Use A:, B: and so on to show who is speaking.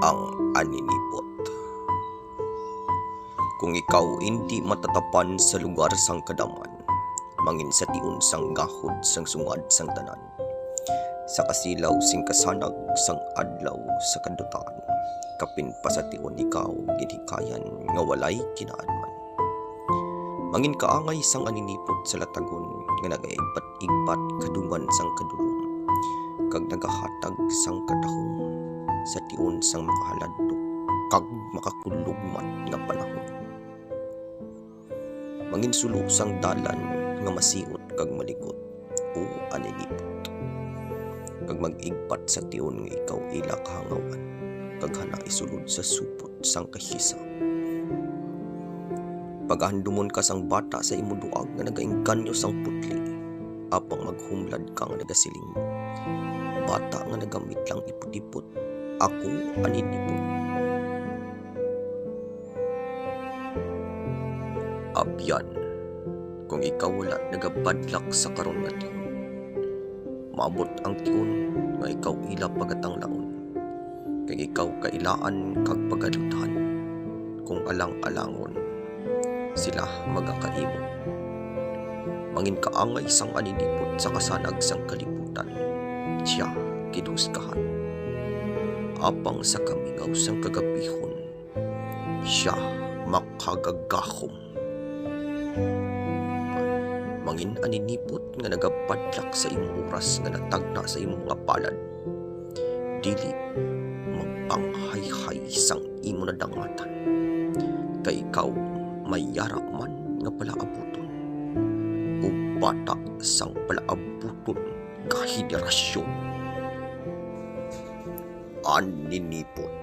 A: Ang aninipot. Kung ikaw hindi matatapan sa lugar sang kadaman, mangin sa tiun sang gahod sang sungad sang tanan, sa kasilaw sing kasanag sang adlaw sa kadutaan, kapin pa sa tiun ikaw ginhikayan nga walay kinaadman. Mangin kaangay sang aninipot sa latagon nga nagaigpat-igpat kadungan sang kadulom, kag nagahatag sang katahom sa tiun sang makahaladto kag makakulugmat nga panahon. Mangin sulo sang dalan nga masiot kag malikot o aninipot, kag mag-igpat sa tiun nga ikaw ila kahangawan, kag hana isulod sa supot sang kahisa. Paghandumon ka sang bata sa imo duag nga nagaengganyo sang putli, apang maghumlad ka nga nagasiling, bata nga nagamit lang iput-ipot, ako aninipot. Abyan, kung ikaw wala nagabadlak sa karon nga tiun, maabot ang tiun nga ikaw ila pagatang laon, kag ikaw kailaan kag pagaluthan, kung alang-alangon sila magakaimon. Mangin kaangay sang aninipot sa kasanag sang kalibutan, siya kidhusgahan. Apang sa kamingaw sang kagabihon, siya makagagahom. Mangin aninipot nga nagapadlak sa imong oras nga natagna sa imong nga palad, dili magpanghayhay sang imo nadangatan, kay ikaw mayara man nga palaabuton o bata sang palaabuton ka henerasyon. Aninipot.